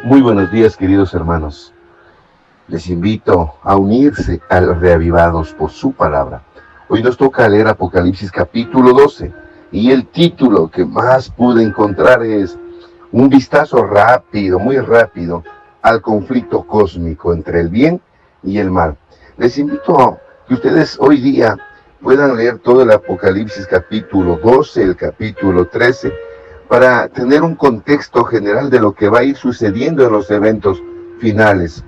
Muy buenos días, queridos hermanos. Les invito a unirse a los reavivados por su palabra. Hoy nos toca leer Apocalipsis capítulo 12 y el título que más pude encontrar es un vistazo rápido, muy rápido, al conflicto cósmico entre el bien y el mal. Les invito a que ustedes hoy día puedan leer todo el Apocalipsis capítulo 12, el capítulo 13, para tener un contexto general de lo que va a ir sucediendo en los eventos finales.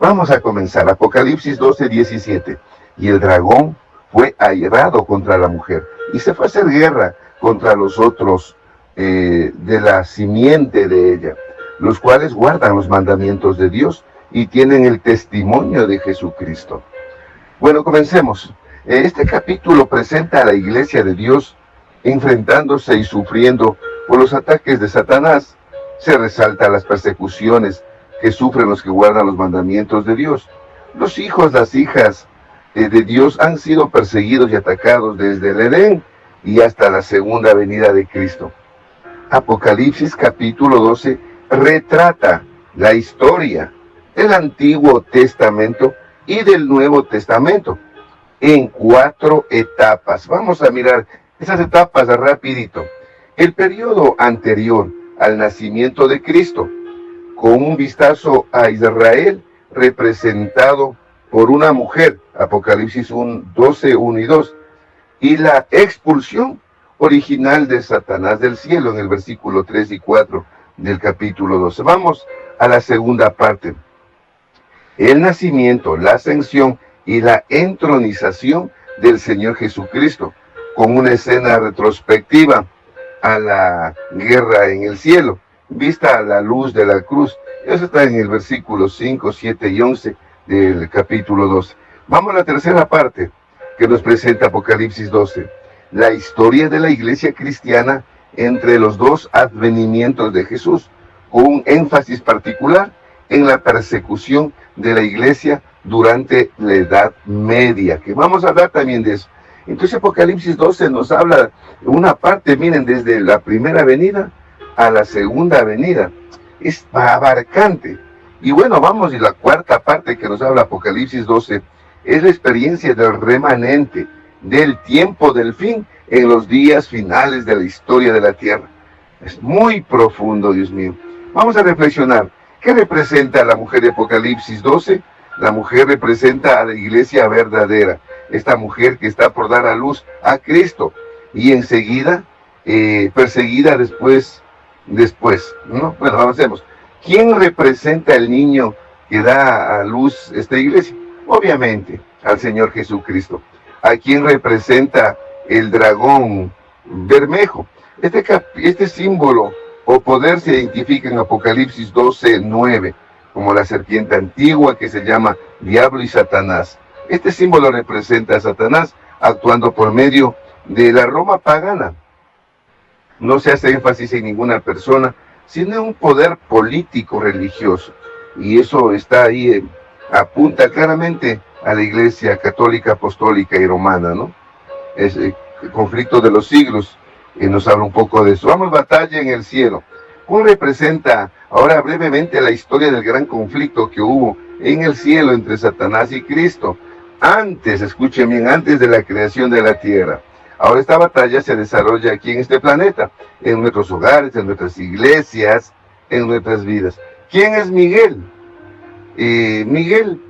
Vamos a comenzar. Apocalipsis 12, 17. Y el dragón fue airado contra la mujer y se fue a hacer guerra contra los otros de la simiente de ella, los cuales guardan los mandamientos de Dios y tienen el testimonio de Jesucristo. Bueno, comencemos. Este capítulo presenta a la iglesia de Dios enfrentándose y sufriendo por los ataques de Satanás. Se resaltan las persecuciones que sufren los que guardan los mandamientos de Dios. Los hijos, las hijas de Dios han sido perseguidos y atacados desde el Edén y hasta la segunda venida de Cristo. Apocalipsis capítulo 12 retrata la historia del Antiguo Testamento y del Nuevo Testamento en 4 etapas. Vamos a mirar esas etapas rapidito. El periodo anterior al nacimiento de Cristo, con un vistazo a Israel representado por una mujer, Apocalipsis 12, 1 y 2, y la expulsión original de Satanás del cielo en el versículo 3 y 4 del capítulo 12. Vamos a la segunda parte. El nacimiento, la ascensión y la entronización del Señor Jesucristo, con una escena retrospectiva a la guerra en el cielo, vista a la luz de la cruz. Eso está en el versículo 5, 7 y 11 del capítulo 12. Vamos a la tercera parte que nos presenta Apocalipsis 12. La historia de la iglesia cristiana entre los dos advenimientos de Jesús, con un énfasis particular en la persecución de la iglesia durante la Edad Media, que vamos a hablar también de eso. Entonces Apocalipsis 12 nos habla una parte, miren, desde la primera venida a la segunda venida. Es abarcante. Y bueno, vamos, y la cuarta parte que nos habla Apocalipsis 12 es la experiencia del remanente, del tiempo del fin, en los días finales de la historia de la tierra. Es muy profundo, Dios mío. Vamos a reflexionar. ¿Qué representa la mujer de Apocalipsis 12? La mujer representa a la iglesia verdadera, esta mujer que está por dar a luz a Cristo y enseguida perseguida después, ¿no? Bueno, avancemos. ¿Quién representa al niño que da a luz esta iglesia? Obviamente, al Señor Jesucristo. ¿A quién representa el dragón bermejo? Este símbolo o poder se identifica en Apocalipsis 12, 9, como la serpiente antigua que se llama Diablo y Satanás. Este símbolo representa a Satanás actuando por medio de la Roma pagana. No se hace énfasis en ninguna persona, sino en un poder político religioso. Y eso está ahí, apunta claramente a la iglesia católica, apostólica y romana, ¿no? Es el conflicto de los siglos, nos habla un poco de eso. Vamos, batalla en el cielo. ¿Cómo representa ahora brevemente la historia del gran conflicto que hubo en el cielo entre Satanás y Cristo? Antes, escuchen bien, antes de la creación de la tierra. Ahora esta batalla se desarrolla aquí en este planeta, en nuestros hogares, en nuestras iglesias, en nuestras vidas. ¿Quién es Miguel? Miguel,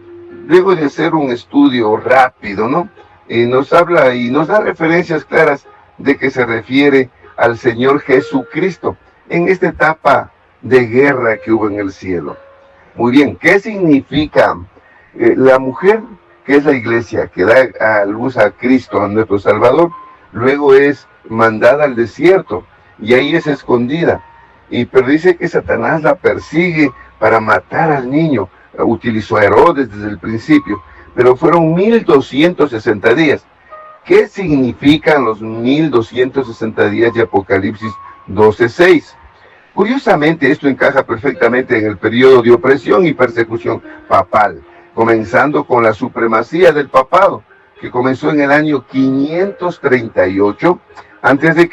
luego de hacer un estudio rápido, ¿no? Nos habla y nos da referencias claras de que se refiere al Señor Jesucristo en esta etapa de guerra que hubo en el cielo. Muy bien, ¿qué significa la mujer, que es la iglesia, que da a luz a Cristo, a nuestro Salvador? Luego es mandada al desierto y ahí es escondida. Pero dice que Satanás la persigue para matar al niño. Utilizó a Herodes desde el principio, pero fueron 1260 días. ¿Qué significan los 1260 días de Apocalipsis 12:6? Curiosamente, esto encaja perfectamente en el periodo de opresión y persecución papal, comenzando con la supremacía del papado, que comenzó en el año 538 a.C.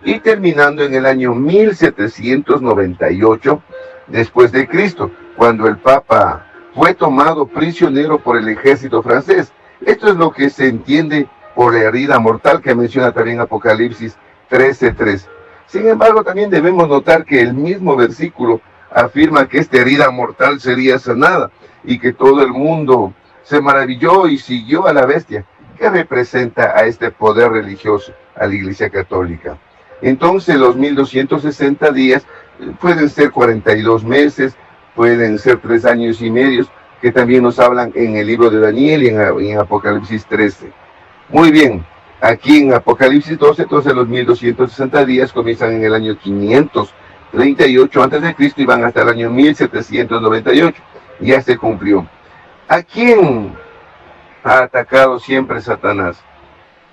y terminando en el año 1798 después de Cristo, cuando el Papa fue tomado prisionero por el ejército francés. Esto es lo que se entiende por la herida mortal que menciona también Apocalipsis 13:3. Sin embargo, también debemos notar que el mismo versículo afirma que esta herida mortal sería sanada y que todo el mundo se maravilló y siguió a la bestia, que representa a este poder religioso, a la Iglesia Católica. Entonces, los 1260 días pueden ser 42 meses, pueden ser 3 años y medio, que también nos hablan en el libro de Daniel y en Apocalipsis 13. Muy bien, aquí en Apocalipsis 12, entonces los 1260 días comienzan en el año 538 a.C. y van hasta el año 1798. Ya se cumplió. ¿A quién ha atacado siempre Satanás?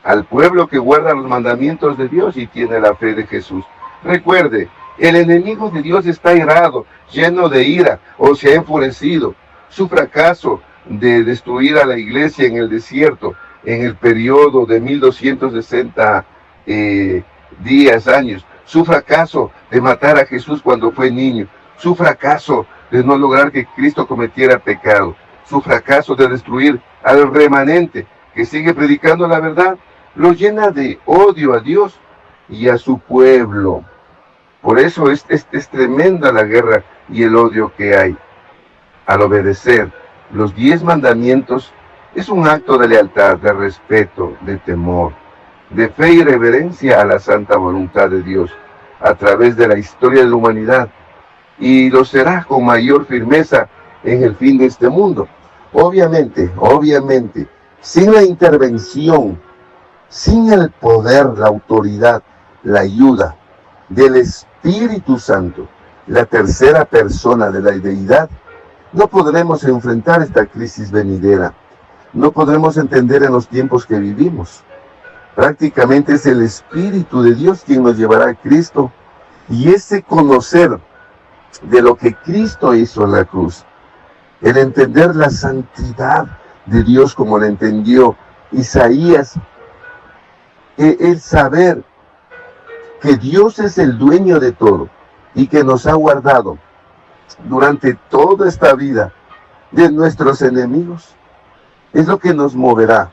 Al pueblo que guarda los mandamientos de Dios y tiene la fe de Jesús. Recuerde, el enemigo de Dios está irado, lleno de ira, o se ha enfurecido. Su fracaso de destruir a la iglesia en el desierto, en el periodo de 1260 años. Su fracaso de matar a Jesús cuando fue niño. Su fracaso de no lograr que Cristo cometiera pecado. Su fracaso de destruir al remanente que sigue predicando la verdad, lo llena de odio a Dios y a su pueblo. Por eso es tremenda la guerra y el odio que hay. Al obedecer los 10 mandamientos, es un acto de lealtad, de respeto, de temor, de fe y reverencia a la santa voluntad de Dios a través de la historia de la humanidad, y lo será con mayor firmeza en el fin de este mundo. Obviamente, sin la intervención, sin el poder, la autoridad, la ayuda del Espíritu Santo, la tercera persona de la deidad, no podremos enfrentar esta crisis venidera. No podremos entender en los tiempos que vivimos. Prácticamente es el Espíritu de Dios quien nos llevará a Cristo, y ese conocer de lo que Cristo hizo en la cruz, el entender la santidad de Dios como la entendió Isaías, el saber que Dios es el dueño de todo y que nos ha guardado durante toda esta vida de nuestros enemigos, es lo que nos moverá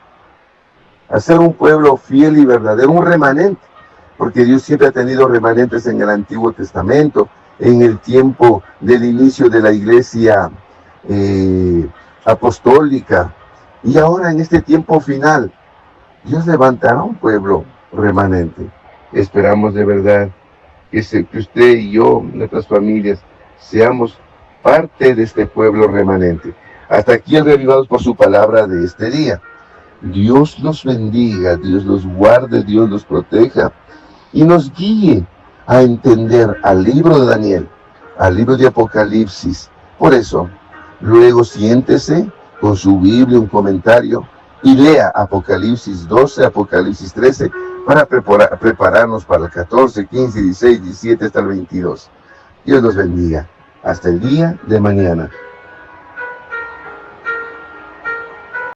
a ser un pueblo fiel y verdadero, un remanente, porque Dios siempre ha tenido remanentes en el Antiguo Testamento, en el tiempo del inicio de la iglesia apostólica, y ahora en este tiempo final, Dios levantará un pueblo remanente. Esperamos de verdad que usted y yo, nuestras familias, seamos parte de este pueblo remanente. Hasta aquí el Reavivados por su palabra de este día. Dios los bendiga, Dios los guarde, Dios los proteja y nos guíe a entender al libro de Daniel, al libro de Apocalipsis. Por eso, luego siéntese con su Biblia, un comentario, y lea Apocalipsis 12, Apocalipsis 13, para prepararnos para el 14, 15, 16, 17 hasta el 22. Dios los bendiga. Hasta el día de mañana.